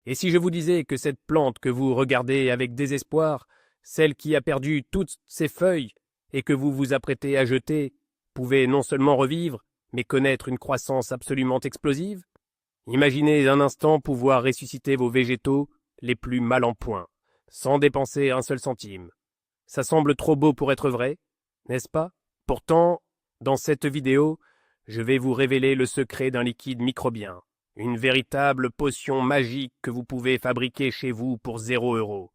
Et si je vous disais que cette plante que vous regardez avec désespoir, celle qui a perdu toutes ses feuilles et que vous vous apprêtez à jeter, pouvait non seulement revivre, mais connaître une croissance absolument explosive? Imaginez un instant pouvoir ressusciter vos végétaux les plus mal en point, sans dépenser un seul centime. Ça semble trop beau pour être vrai, n'est-ce pas? Pourtant, dans cette vidéo, je vais vous révéler le secret d'un liquide microbien, une véritable potion magique que vous pouvez fabriquer chez vous pour 0 €.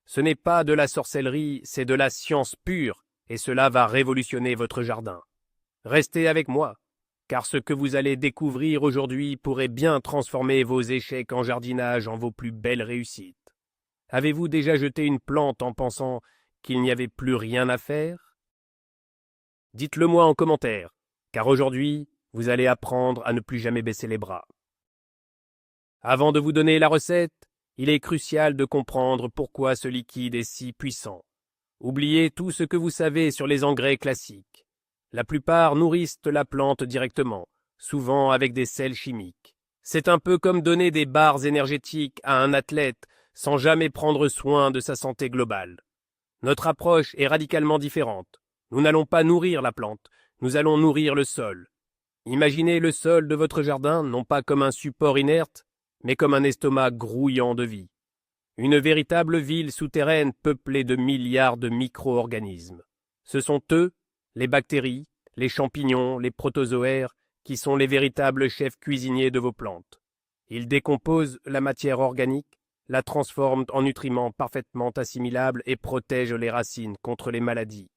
Ce n'est pas de la sorcellerie, c'est de la science pure, et cela va révolutionner votre jardin. Restez avec moi, car ce que vous allez découvrir aujourd'hui pourrait bien transformer vos échecs en jardinage en vos plus belles réussites. Avez-vous déjà jeté une plante en pensant qu'il n'y avait plus rien à faire? Dites-le moi en commentaire, car aujourd'hui, vous allez apprendre à ne plus jamais baisser les bras. Avant de vous donner la recette, il est crucial de comprendre pourquoi ce liquide est si puissant. Oubliez tout ce que vous savez sur les engrais classiques. La plupart nourrissent la plante directement, souvent avec des sels chimiques. C'est un peu comme donner des barres énergétiques à un athlète sans jamais prendre soin de sa santé globale. Notre approche est radicalement différente. Nous n'allons pas nourrir la plante, nous allons nourrir le sol. Imaginez le sol de votre jardin non pas comme un support inerte, mais comme un estomac grouillant de vie. Une véritable ville souterraine peuplée de milliards de micro-organismes. Ce sont eux, les bactéries, les champignons, les protozoaires, qui sont les véritables chefs cuisiniers de vos plantes. Ils décomposent la matière organique, la transforment en nutriments parfaitement assimilables et protègent les racines contre les maladies.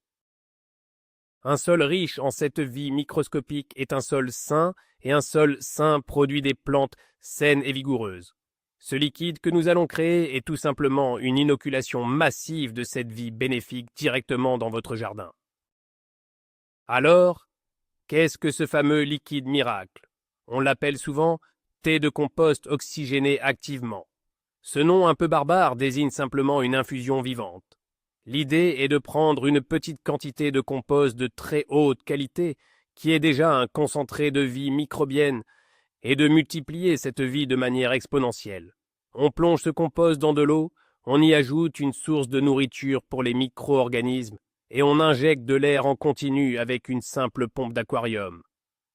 Un sol riche en cette vie microscopique est un sol sain, et un sol sain produit des plantes saines et vigoureuses. Ce liquide que nous allons créer est tout simplement une inoculation massive de cette vie bénéfique directement dans votre jardin. Alors, qu'est-ce que ce fameux liquide miracle? On l'appelle souvent thé de compost oxygéné activement. Ce nom un peu barbare désigne simplement une infusion vivante. L'idée est de prendre une petite quantité de compost de très haute qualité, qui est déjà un concentré de vie microbienne, et de multiplier cette vie de manière exponentielle. On plonge ce compost dans de l'eau, on y ajoute une source de nourriture pour les micro-organismes, et on injecte de l'air en continu avec une simple pompe d'aquarium.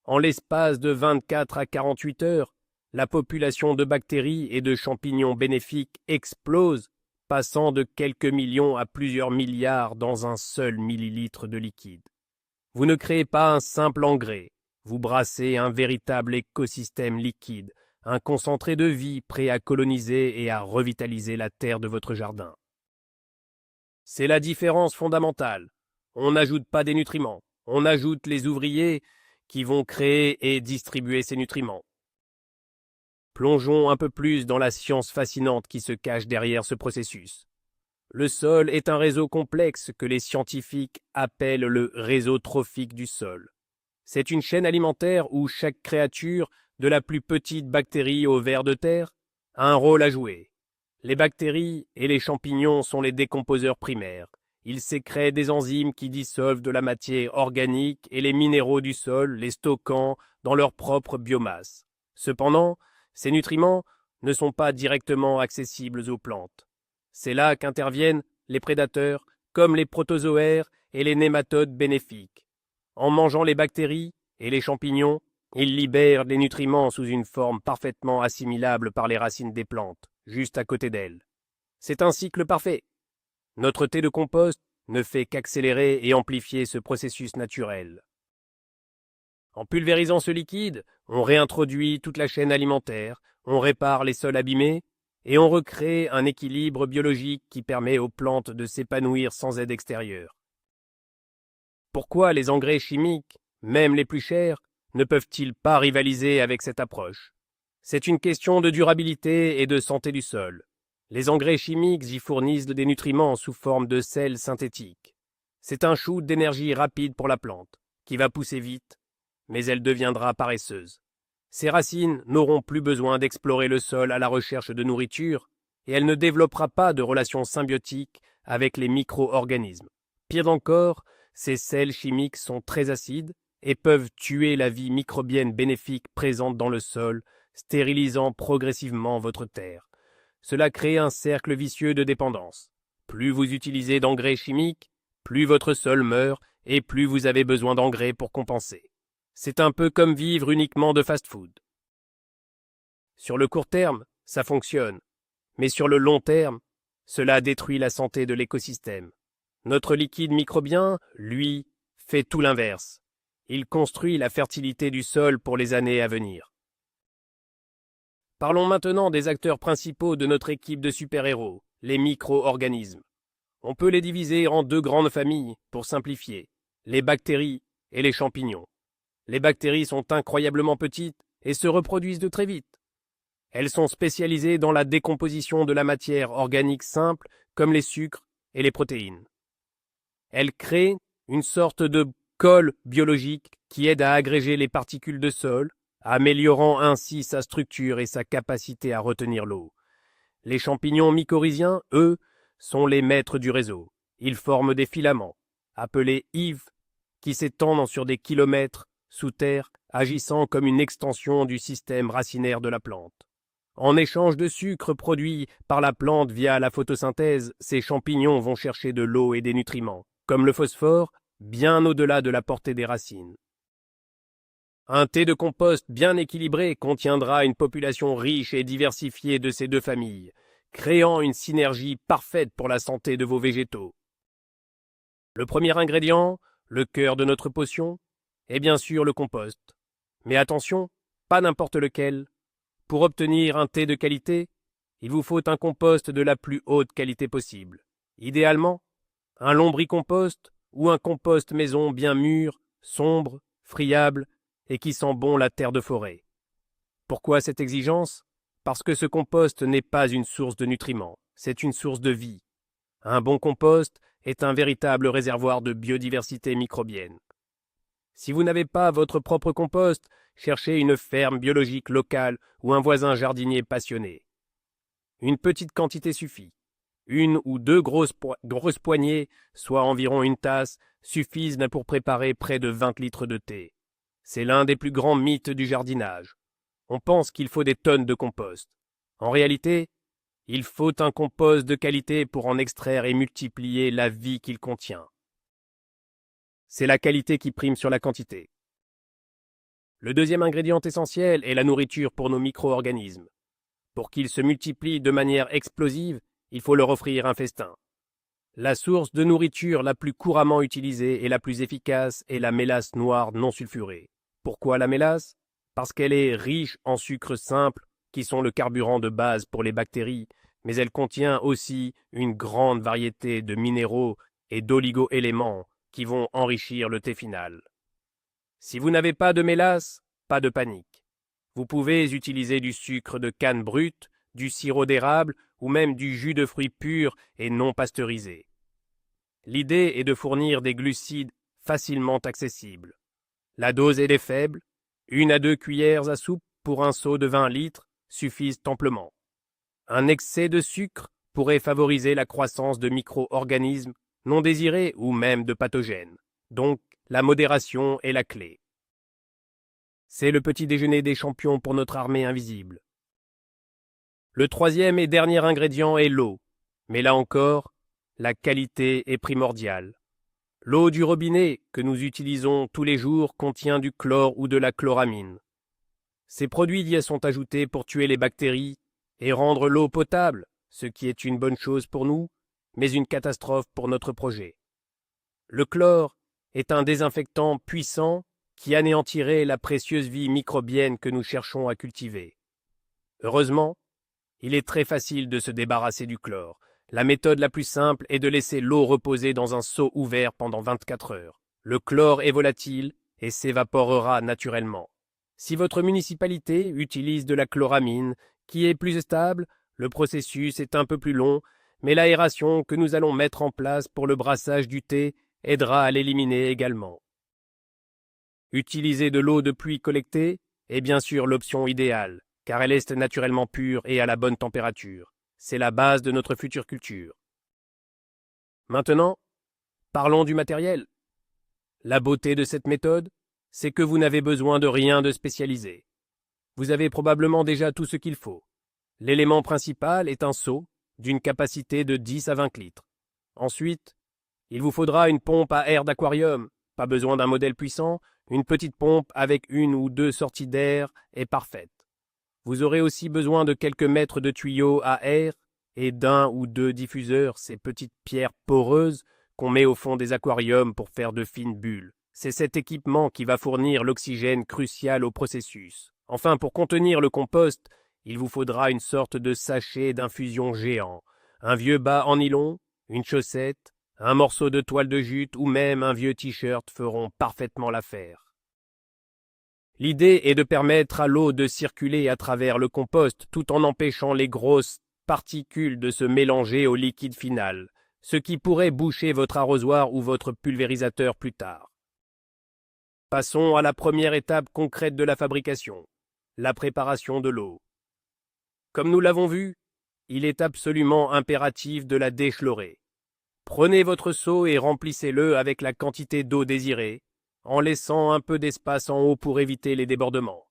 En l'espace de 24 à 48 heures, la population de bactéries et de champignons bénéfiques explose, passant de quelques millions à plusieurs milliards dans un seul millilitre de liquide. Vous ne créez pas un simple engrais, vous brassez un véritable écosystème liquide, un concentré de vie prêt à coloniser et à revitaliser la terre de votre jardin. C'est la différence fondamentale. On n'ajoute pas des nutriments, on ajoute les ouvriers qui vont créer et distribuer ces nutriments. Plongeons un peu plus dans la science fascinante qui se cache derrière ce processus. Le sol est un réseau complexe que les scientifiques appellent le réseau trophique du sol. C'est une chaîne alimentaire où chaque créature, de la plus petite bactérie au ver de terre, a un rôle à jouer. Les bactéries et les champignons sont les décomposeurs primaires. Ils sécrètent des enzymes qui dissolvent de la matière organique et les minéraux du sol, les stockant dans leur propre biomasse. Cependant, ces nutriments ne sont pas directement accessibles aux plantes. C'est là qu'interviennent les prédateurs, comme les protozoaires et les nématodes bénéfiques. En mangeant les bactéries et les champignons, ils libèrent les nutriments sous une forme parfaitement assimilable par les racines des plantes, juste à côté d'elles. C'est un cycle parfait. Notre thé de compost ne fait qu'accélérer et amplifier ce processus naturel. En pulvérisant ce liquide, on réintroduit toute la chaîne alimentaire, on répare les sols abîmés et on recrée un équilibre biologique qui permet aux plantes de s'épanouir sans aide extérieure. Pourquoi les engrais chimiques, même les plus chers, ne peuvent-ils pas rivaliser avec cette approche? C'est une question de durabilité et de santé du sol. Les engrais chimiques y fournissent des nutriments sous forme de sels synthétiques. C'est un shoot d'énergie rapide pour la plante, qui va pousser vite, mais elle deviendra paresseuse. Ses racines n'auront plus besoin d'explorer le sol à la recherche de nourriture, et elle ne développera pas de relations symbiotiques avec les micro-organismes. Pire encore, ces sels chimiques sont très acides et peuvent tuer la vie microbienne bénéfique présente dans le sol, stérilisant progressivement votre terre. Cela crée un cercle vicieux de dépendance. Plus vous utilisez d'engrais chimiques, plus votre sol meurt et plus vous avez besoin d'engrais pour compenser. C'est un peu comme vivre uniquement de fast-food. Sur le court terme, ça fonctionne, mais sur le long terme, cela détruit la santé de l'écosystème. Notre liquide microbien, lui, fait tout l'inverse. Il construit la fertilité du sol pour les années à venir. Parlons maintenant des acteurs principaux de notre équipe de super-héros, les micro-organismes. On peut les diviser en deux grandes familles, pour simplifier, les bactéries et les champignons. Les bactéries sont incroyablement petites et se reproduisent de très vite. Elles sont spécialisées dans la décomposition de la matière organique simple, comme les sucres et les protéines. Elles créent une sorte de colle biologique qui aide à agréger les particules de sol, améliorant ainsi sa structure et sa capacité à retenir l'eau. Les champignons mycorhiziens, eux, sont les maîtres du réseau. Ils forment des filaments, appelés hyphes, qui s'étendent sur des kilomètres sous terre, agissant comme une extension du système racinaire de la plante. En échange de sucre produit par la plante via la photosynthèse, ces champignons vont chercher de l'eau et des nutriments, comme le phosphore, bien au-delà de la portée des racines. Un thé de compost bien équilibré contiendra une population riche et diversifiée de ces deux familles, créant une synergie parfaite pour la santé de vos végétaux. Le premier ingrédient, le cœur de notre potion, est bien sûr le compost. Mais attention, pas n'importe lequel. Pour obtenir un thé de qualité, il vous faut un compost de la plus haute qualité possible. Idéalement, un lombricompost ou un compost maison bien mûr, sombre, friable et qui sent bon la terre de forêt. Pourquoi cette exigence? Parce que ce compost n'est pas une source de nutriments, c'est une source de vie. Un bon compost est un véritable réservoir de biodiversité microbienne. Si vous n'avez pas votre propre compost, cherchez une ferme biologique locale ou un voisin jardinier passionné. Une petite quantité suffit. Une ou deux grosses poignées, soit environ une tasse, suffisent pour préparer près de 20 litres de thé. C'est l'un des plus grands mythes du jardinage. On pense qu'il faut des tonnes de compost. En réalité, il faut un compost de qualité pour en extraire et multiplier la vie qu'il contient. C'est la qualité qui prime sur la quantité. Le deuxième ingrédient essentiel est la nourriture pour nos micro-organismes. Pour qu'ils se multiplient de manière explosive, il faut leur offrir un festin. La source de nourriture la plus couramment utilisée et la plus efficace est la mélasse noire non sulfurée. Pourquoi la mélasse? Parce qu'elle est riche en sucres simples, qui sont le carburant de base pour les bactéries, mais elle contient aussi une grande variété de minéraux et d'oligo-éléments qui vont enrichir le thé final. Si vous n'avez pas de mélasse, pas de panique. Vous pouvez utiliser du sucre de canne brut, du sirop d'érable ou même du jus de fruits purs et non pasteurisés. L'idée est de fournir des glucides facilement accessibles. La dose est faible, 1 à 2 cuillères à soupe pour un seau de 20 litres suffisent amplement. Un excès de sucre pourrait favoriser la croissance de micro-organismes non désirés ou même de pathogènes. Donc, la modération est la clé. C'est le petit déjeuner des champions pour notre armée invisible. Le troisième et dernier ingrédient est l'eau. Mais là encore, la qualité est primordiale. L'eau du robinet que nous utilisons tous les jours contient du chlore ou de la chloramine. Ces produits y sont ajoutés pour tuer les bactéries et rendre l'eau potable, ce qui est une bonne chose pour nous, mais une catastrophe pour notre projet. Le chlore est un désinfectant puissant qui anéantirait la précieuse vie microbienne que nous cherchons à cultiver. Heureusement, il est très facile de se débarrasser du chlore. La méthode la plus simple est de laisser l'eau reposer dans un seau ouvert pendant 24 heures. Le chlore est volatile et s'évaporera naturellement. Si votre municipalité utilise de la chloramine, qui est plus stable, le processus est un peu plus long, mais l'aération que nous allons mettre en place pour le brassage du thé aidera à l'éliminer également. Utiliser de l'eau de pluie collectée est bien sûr l'option idéale, car elle est naturellement pure et à la bonne température. C'est la base de notre future culture. Maintenant, parlons du matériel. La beauté de cette méthode, c'est que vous n'avez besoin de rien de spécialisé. Vous avez probablement déjà tout ce qu'il faut. L'élément principal est un seau d'une capacité de 10 à 20 litres. Ensuite, il vous faudra une pompe à air d'aquarium. Pas besoin d'un modèle puissant, une petite pompe avec une ou deux sorties d'air est parfaite. Vous aurez aussi besoin de quelques mètres de tuyaux à air et d'un ou deux diffuseurs, ces petites pierres poreuses qu'on met au fond des aquariums pour faire de fines bulles. C'est cet équipement qui va fournir l'oxygène crucial au processus. Enfin, pour contenir le compost, il vous faudra une sorte de sachet d'infusion géant, un vieux bas en nylon, une chaussette, un morceau de toile de jute ou même un vieux t-shirt feront parfaitement l'affaire. L'idée est de permettre à l'eau de circuler à travers le compost tout en empêchant les grosses particules de se mélanger au liquide final, ce qui pourrait boucher votre arrosoir ou votre pulvérisateur plus tard. Passons à la première étape concrète de la fabrication, la préparation de l'eau. Comme nous l'avons vu, il est absolument impératif de la déchlorer. Prenez votre seau et remplissez-le avec la quantité d'eau désirée, en laissant un peu d'espace en haut pour éviter les débordements.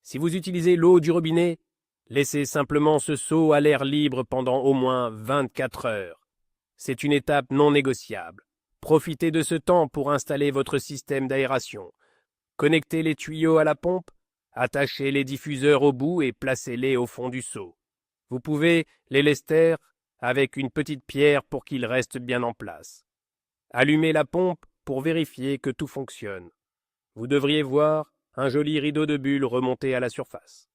Si vous utilisez l'eau du robinet, laissez simplement ce seau à l'air libre pendant au moins 24 heures. C'est une étape non négociable. Profitez de ce temps pour installer votre système d'aération. Connectez les tuyaux à la pompe, attachez les diffuseurs au bout et placez-les au fond du seau. Vous pouvez les lester avec une petite pierre pour qu'ils restent bien en place. Allumez la pompe pour vérifier que tout fonctionne. Vous devriez voir un joli rideau de bulles remonter à la surface.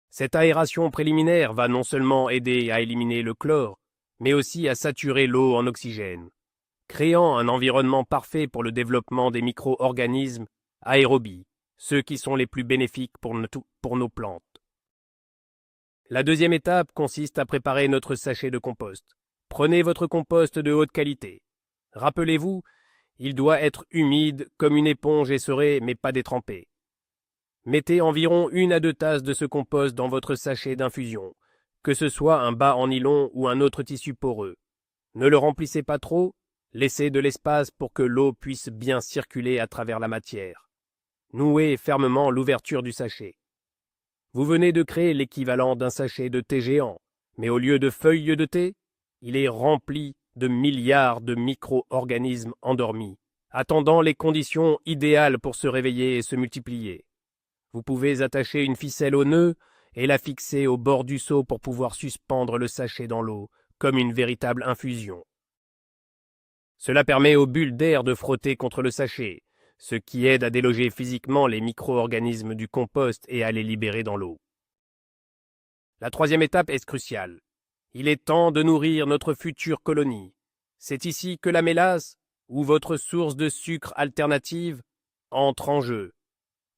Cette aération préliminaire va non seulement aider à éliminer le chlore, mais aussi à saturer l'eau en oxygène, créant un environnement parfait pour le développement des micro-organismes aérobies, ceux qui sont les plus bénéfiques pour nos plantes. La deuxième étape consiste à préparer notre sachet de compost. Prenez votre compost de haute qualité. Rappelez-vous, il doit être humide comme une éponge essorée mais pas détrempé. Mettez environ 1 à 2 tasses de ce compost dans votre sachet d'infusion, que ce soit un bas en nylon ou un autre tissu poreux. Ne le remplissez pas trop, laissez de l'espace pour que l'eau puisse bien circuler à travers la matière. Nouez fermement l'ouverture du sachet. Vous venez de créer l'équivalent d'un sachet de thé géant, mais au lieu de feuilles de thé, il est rempli de milliards de micro-organismes endormis, attendant les conditions idéales pour se réveiller et se multiplier. Vous pouvez attacher une ficelle au nœud et la fixer au bord du seau pour pouvoir suspendre le sachet dans l'eau, comme une véritable infusion. Cela permet aux bulles d'air de frotter contre le sachet, ce qui aide à déloger physiquement les micro-organismes du compost et à les libérer dans l'eau. La troisième étape est cruciale. Il est temps de nourrir notre future colonie. C'est ici que la mélasse, ou votre source de sucre alternative, entre en jeu.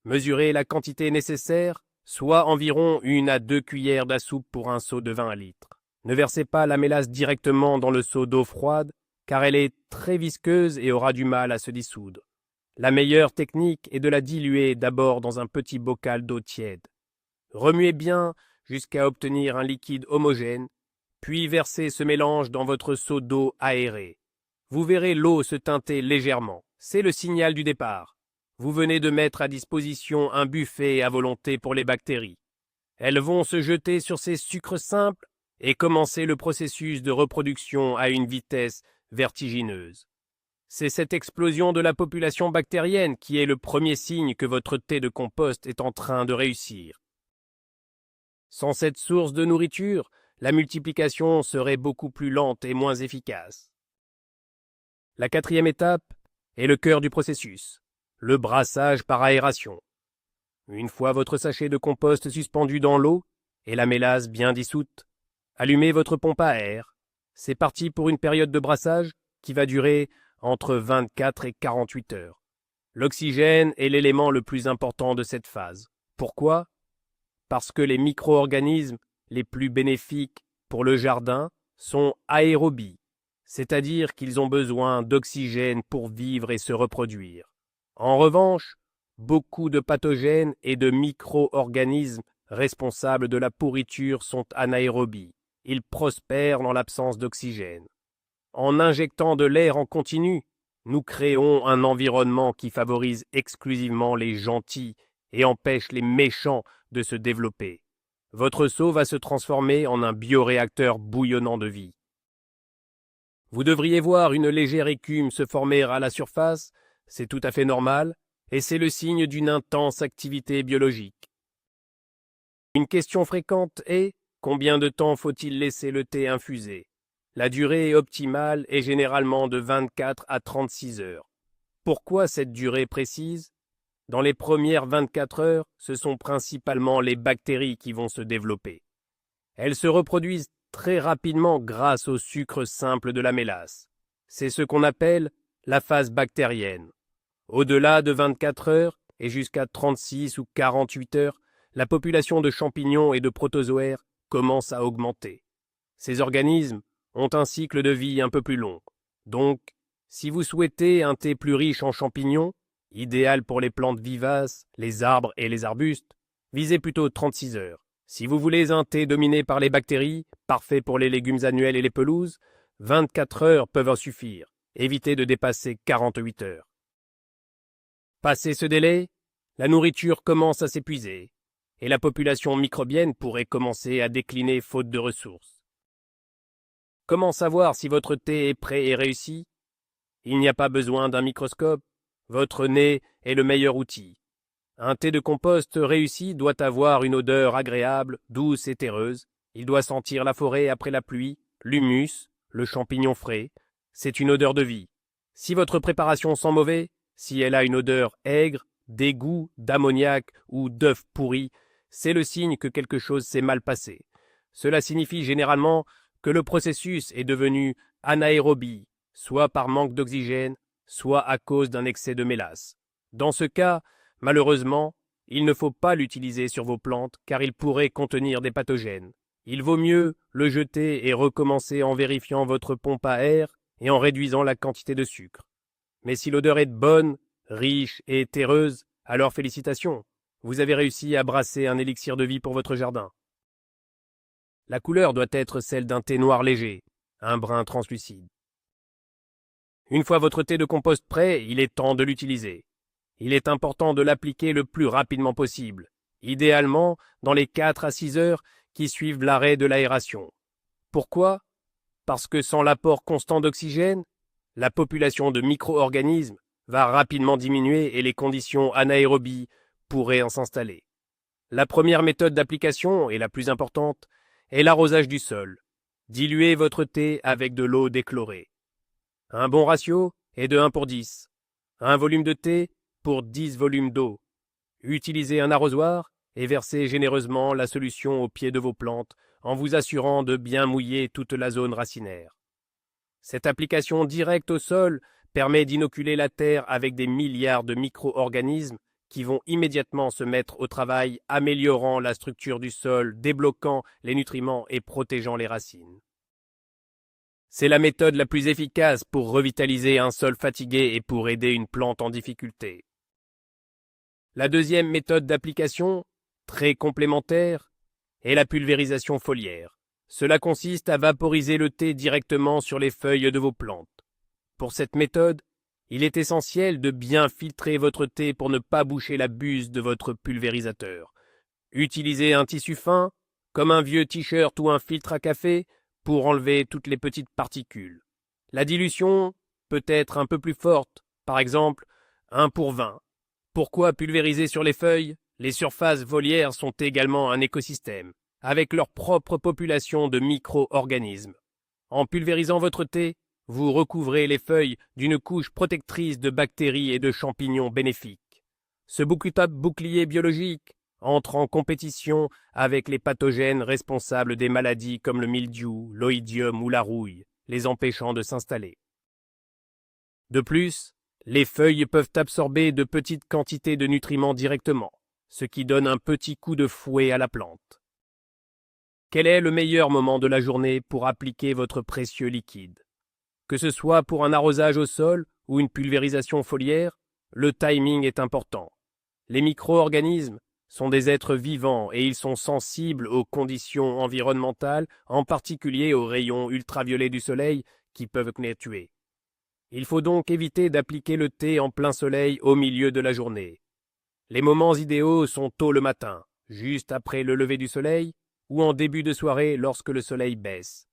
Mesurez la quantité nécessaire, soit environ 1 à 2 cuillères à soupe pour un seau de 20 litres. Ne versez pas la mélasse directement dans le seau d'eau froide, car elle est très visqueuse et aura du mal à se dissoudre. La meilleure technique est de la diluer d'abord dans un petit bocal d'eau tiède. Remuez bien jusqu'à obtenir un liquide homogène, puis versez ce mélange dans votre seau d'eau aéré. Vous verrez l'eau se teinter légèrement. C'est le signal du départ. Vous venez de mettre à disposition un buffet à volonté pour les bactéries. Elles vont se jeter sur ces sucres simples et commencer le processus de reproduction à une vitesse vertigineuse. C'est cette explosion de la population bactérienne qui est le premier signe que votre thé de compost est en train de réussir. Sans cette source de nourriture, la multiplication serait beaucoup plus lente et moins efficace. La quatrième étape est le cœur du processus, le brassage par aération. Une fois votre sachet de compost suspendu dans l'eau et la mélasse bien dissoute, allumez votre pompe à air. C'est parti pour une période de brassage qui va durer entre 24 et 48 heures. L'oxygène est l'élément le plus important de cette phase. Pourquoi ? Parce que les micro-organismes les plus bénéfiques pour le jardin sont aérobies, c'est-à-dire qu'ils ont besoin d'oxygène pour vivre et se reproduire. En revanche, beaucoup de pathogènes et de micro-organismes responsables de la pourriture sont anaérobies. Ils prospèrent dans l'absence d'oxygène. En injectant de l'air en continu, nous créons un environnement qui favorise exclusivement les gentils et empêche les méchants de se développer. votre seau va se transformer en un bioréacteur bouillonnant de vie. Vous devriez voir une légère écume se former à la surface, c'est tout à fait normal, et c'est le signe d'une intense activité biologique. Une question fréquente est: combien de temps faut-il laisser le thé infuser? La durée optimale est généralement de 24 à 36 heures. Pourquoi cette durée précise? Dans les premières 24 heures, ce sont principalement les bactéries qui vont se développer. Elles se reproduisent très rapidement grâce au sucre simple de la mélasse. C'est ce qu'on appelle la phase bactérienne. Au-delà de 24 heures et jusqu'à 36 ou 48 heures, la population de champignons et de protozoaires commence à augmenter. Ces organismes ont un cycle de vie un peu plus long. Donc, si vous souhaitez un thé plus riche en champignons, idéal pour les plantes vivaces, les arbres et les arbustes, visez plutôt 36 heures. Si vous voulez un thé dominé par les bactéries, parfait pour les légumes annuels et les pelouses, 24 heures peuvent en suffire. Évitez de dépasser 48 heures. Passé ce délai, la nourriture commence à s'épuiser et la population microbienne pourrait commencer à décliner faute de ressources. Comment savoir si votre thé est prêt et réussi? Il n'y a pas besoin d'un microscope, votre nez est le meilleur outil. Un thé de compost réussi doit avoir une odeur agréable, douce et terreuse. Il doit sentir la forêt après la pluie, l'humus, le champignon frais. C'est une odeur de vie. Si votre préparation sent mauvais, si elle a une odeur aigre, d'égout, d'ammoniac ou d'œuf pourri, c'est le signe que quelque chose s'est mal passé. Cela signifie généralement que le processus est devenu anaérobie, soit par manque d'oxygène, soit à cause d'un excès de mélasse. Dans ce cas, malheureusement, il ne faut pas l'utiliser sur vos plantes car il pourrait contenir des pathogènes. Il vaut mieux le jeter et recommencer en vérifiant votre pompe à air et en réduisant la quantité de sucre. Mais si l'odeur est bonne, riche et terreuse, alors félicitations, vous avez réussi à brasser un élixir de vie pour votre jardin. La couleur doit être celle d'un thé noir léger, un brun translucide. Une fois votre thé de compost prêt, il est temps de l'utiliser. Il est important de l'appliquer le plus rapidement possible, idéalement dans les 4 à 6 heures qui suivent l'arrêt de l'aération. Pourquoi? Parce que sans l'apport constant d'oxygène, la population de micro-organismes va rapidement diminuer et les conditions anaérobies pourraient en s'installer. La première méthode d'application, et la plus importante, est l'arrosage du sol. Diluez votre thé avec de l'eau déchlorée. Un bon ratio est de 1:10. Un volume de thé pour 10 volumes d'eau. Utilisez un arrosoir et versez généreusement la solution au pied de vos plantes en vous assurant de bien mouiller toute la zone racinaire. Cette application directe au sol permet d'inoculer la terre avec des milliards de micro-organismes qui vont immédiatement se mettre au travail, améliorant la structure du sol, débloquant les nutriments et protégeant les racines. C'est la méthode la plus efficace pour revitaliser un sol fatigué et pour aider une plante en difficulté. La deuxième méthode d'application, très complémentaire, est la pulvérisation foliaire. Cela consiste à vaporiser le thé directement sur les feuilles de vos plantes. Pour cette méthode, il est essentiel de bien filtrer votre thé pour ne pas boucher la buse de votre pulvérisateur. Utilisez un tissu fin, comme un vieux t-shirt ou un filtre à café, pour enlever toutes les petites particules. La dilution peut être un peu plus forte, par exemple 1:20. Pourquoi pulvériser sur les feuilles? Les surfaces foliaires sont également un écosystème, avec leur propre population de micro-organismes. En pulvérisant votre thé, vous recouvrez les feuilles d'une couche protectrice de bactéries et de champignons bénéfiques. Ce bouclier biologique entre en compétition avec les pathogènes responsables des maladies comme le mildiou, l'oïdium ou la rouille, les empêchant de s'installer. De plus, les feuilles peuvent absorber de petites quantités de nutriments directement, ce qui donne un petit coup de fouet à la plante. Quel est le meilleur moment de la journée pour appliquer votre précieux liquide? Que ce soit pour un arrosage au sol ou une pulvérisation foliaire, le timing est important. Les micro-organismes sont des êtres vivants et ils sont sensibles aux conditions environnementales, en particulier aux rayons ultraviolets du soleil qui peuvent les tuer. Il faut donc éviter d'appliquer le thé en plein soleil au milieu de la journée. Les moments idéaux sont tôt le matin, juste après le lever du soleil, ou en début de soirée lorsque le soleil baisse.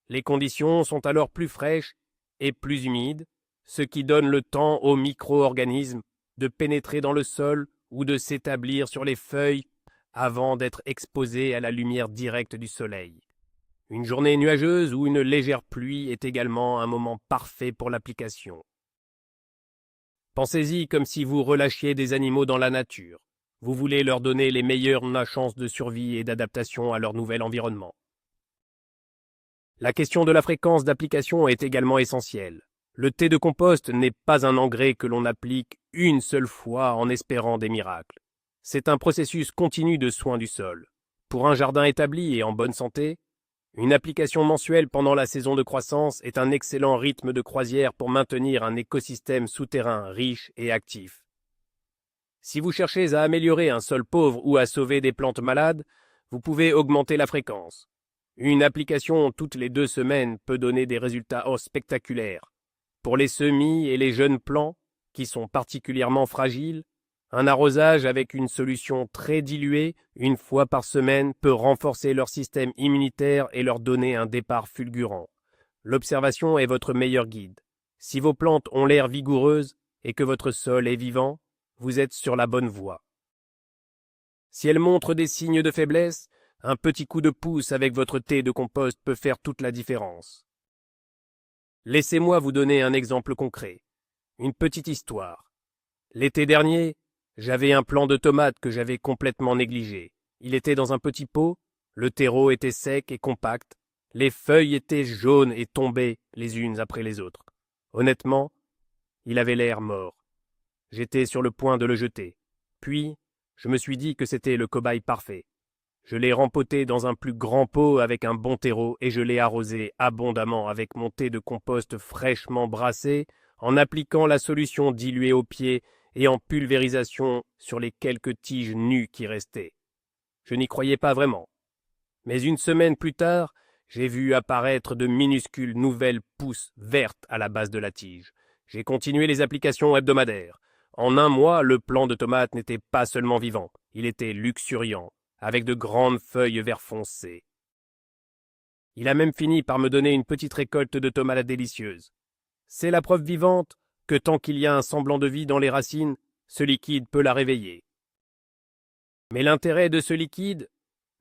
Les conditions sont alors plus fraîches et plus humides, ce qui donne le temps aux micro-organismes de pénétrer dans le sol ou de s'établir sur les feuilles avant d'être exposés à la lumière directe du soleil. Une journée nuageuse ou une légère pluie est également un moment parfait pour l'application. Pensez-y comme si vous relâchiez des animaux dans la nature. Vous voulez leur donner les meilleures chances de survie et d'adaptation à leur nouvel environnement. La question de la fréquence d'application est également essentielle. Le thé de compost n'est pas un engrais que l'on applique une seule fois en espérant des miracles. C'est un processus continu de soin du sol. Pour un jardin établi et en bonne santé, une application mensuelle pendant la saison de croissance est un excellent rythme de croisière pour maintenir un écosystème souterrain riche et actif. Si vous cherchez à améliorer un sol pauvre ou à sauver des plantes malades, vous pouvez augmenter la fréquence. Une application toutes les 2 semaines peut donner des résultats spectaculaires. Pour les semis et les jeunes plants, qui sont particulièrement fragiles, un arrosage avec une solution très diluée, 1 fois par semaine, peut renforcer leur système immunitaire et leur donner un départ fulgurant. L'observation est votre meilleur guide. Si vos plantes ont l'air vigoureuses et que votre sol est vivant, vous êtes sur la bonne voie. Si elles montrent des signes de faiblesse, un petit coup de pouce avec votre thé de compost peut faire toute la différence. Laissez-moi vous donner un exemple concret. Une petite histoire. L'été dernier, j'avais un plant de tomates que j'avais complètement négligé. Il était dans un petit pot, le terreau était sec et compact, les feuilles étaient jaunes et tombaient les unes après les autres. Honnêtement, il avait l'air mort. J'étais sur le point de le jeter. Puis, je me suis dit que c'était le cobaye parfait. Je l'ai rempoté dans un plus grand pot avec un bon terreau et je l'ai arrosé abondamment avec mon thé de compost fraîchement brassé, en appliquant la solution diluée au pied et en pulvérisation sur les quelques tiges nues qui restaient. Je n'y croyais pas vraiment. Mais 1 semaine plus tard, j'ai vu apparaître de minuscules nouvelles pousses vertes à la base de la tige. J'ai continué les applications hebdomadaires. En 1 mois, le plant de tomates n'était pas seulement vivant, il était luxuriant, avec de grandes feuilles vert foncé. Il a même fini par me donner une petite récolte de tomates délicieuses. C'est la preuve vivante que tant qu'il y a un semblant de vie dans les racines, ce liquide peut la réveiller. Mais l'intérêt de ce liquide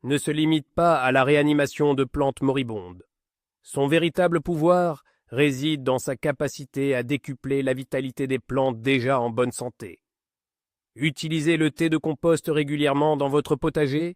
ne se limite pas à la réanimation de plantes moribondes. Son véritable pouvoir réside dans sa capacité à décupler la vitalité des plantes déjà en bonne santé. Utilisez le thé de compost régulièrement dans votre potager,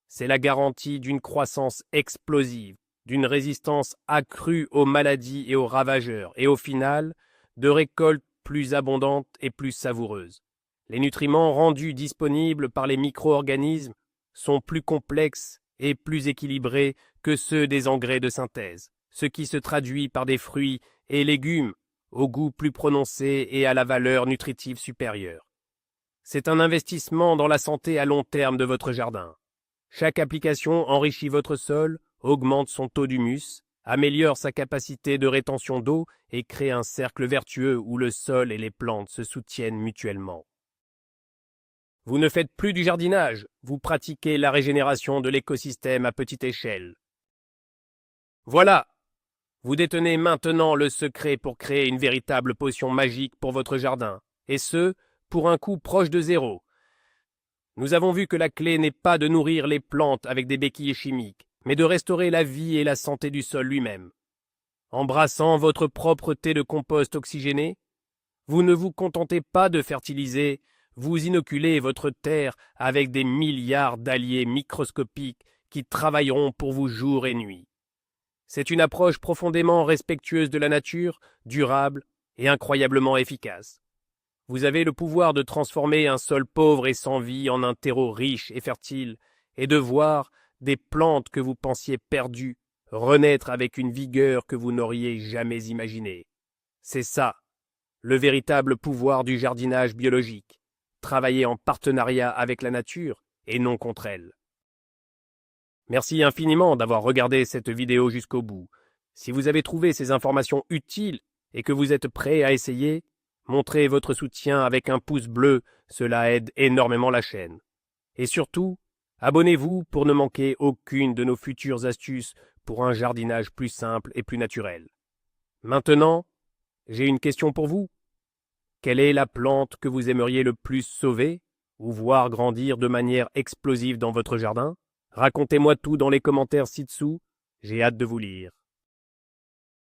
c'est la garantie d'une croissance explosive, d'une résistance accrue aux maladies et aux ravageurs, et au final, de récoltes plus abondantes et plus savoureuses. Les nutriments rendus disponibles par les micro-organismes sont plus complexes et plus équilibrés que ceux des engrais de synthèse, ce qui se traduit par des fruits et légumes au goût plus prononcé et à la valeur nutritive supérieure. C'est un investissement dans la santé à long terme de votre jardin. Chaque application enrichit votre sol, augmente son taux d'humus, améliore sa capacité de rétention d'eau et crée un cercle vertueux où le sol et les plantes se soutiennent mutuellement. Vous ne faites plus du jardinage, vous pratiquez la régénération de l'écosystème à petite échelle. Voilà, vous détenez maintenant le secret pour créer une véritable potion magique pour votre jardin, et ce, pour un coût proche de 0. Nous avons vu que la clé n'est pas de nourrir les plantes avec des béquilles chimiques, mais de restaurer la vie et la santé du sol lui-même. En brassant votre propre thé de compost oxygéné, vous ne vous contentez pas de fertiliser, vous inoculez votre terre avec des milliards d'alliés microscopiques qui travailleront pour vous jour et nuit. C'est une approche profondément respectueuse de la nature, durable et incroyablement efficace. Vous avez le pouvoir de transformer un sol pauvre et sans vie en un terreau riche et fertile, et de voir des plantes que vous pensiez perdues renaître avec une vigueur que vous n'auriez jamais imaginée. C'est ça, le véritable pouvoir du jardinage biologique, travailler en partenariat avec la nature et non contre elle. Merci infiniment d'avoir regardé cette vidéo jusqu'au bout. Si vous avez trouvé ces informations utiles et que vous êtes prêt à essayer, montrez votre soutien avec un pouce bleu, cela aide énormément la chaîne. Et surtout, Abonnez-vous pour ne manquer aucune de nos futures astuces pour un jardinage plus simple et plus naturel. Maintenant, j'ai une question pour vous. Quelle est la plante que vous aimeriez le plus sauver ou voir grandir de manière explosive dans votre jardin? Racontez-moi tout dans les commentaires ci-dessous, j'ai hâte de vous lire.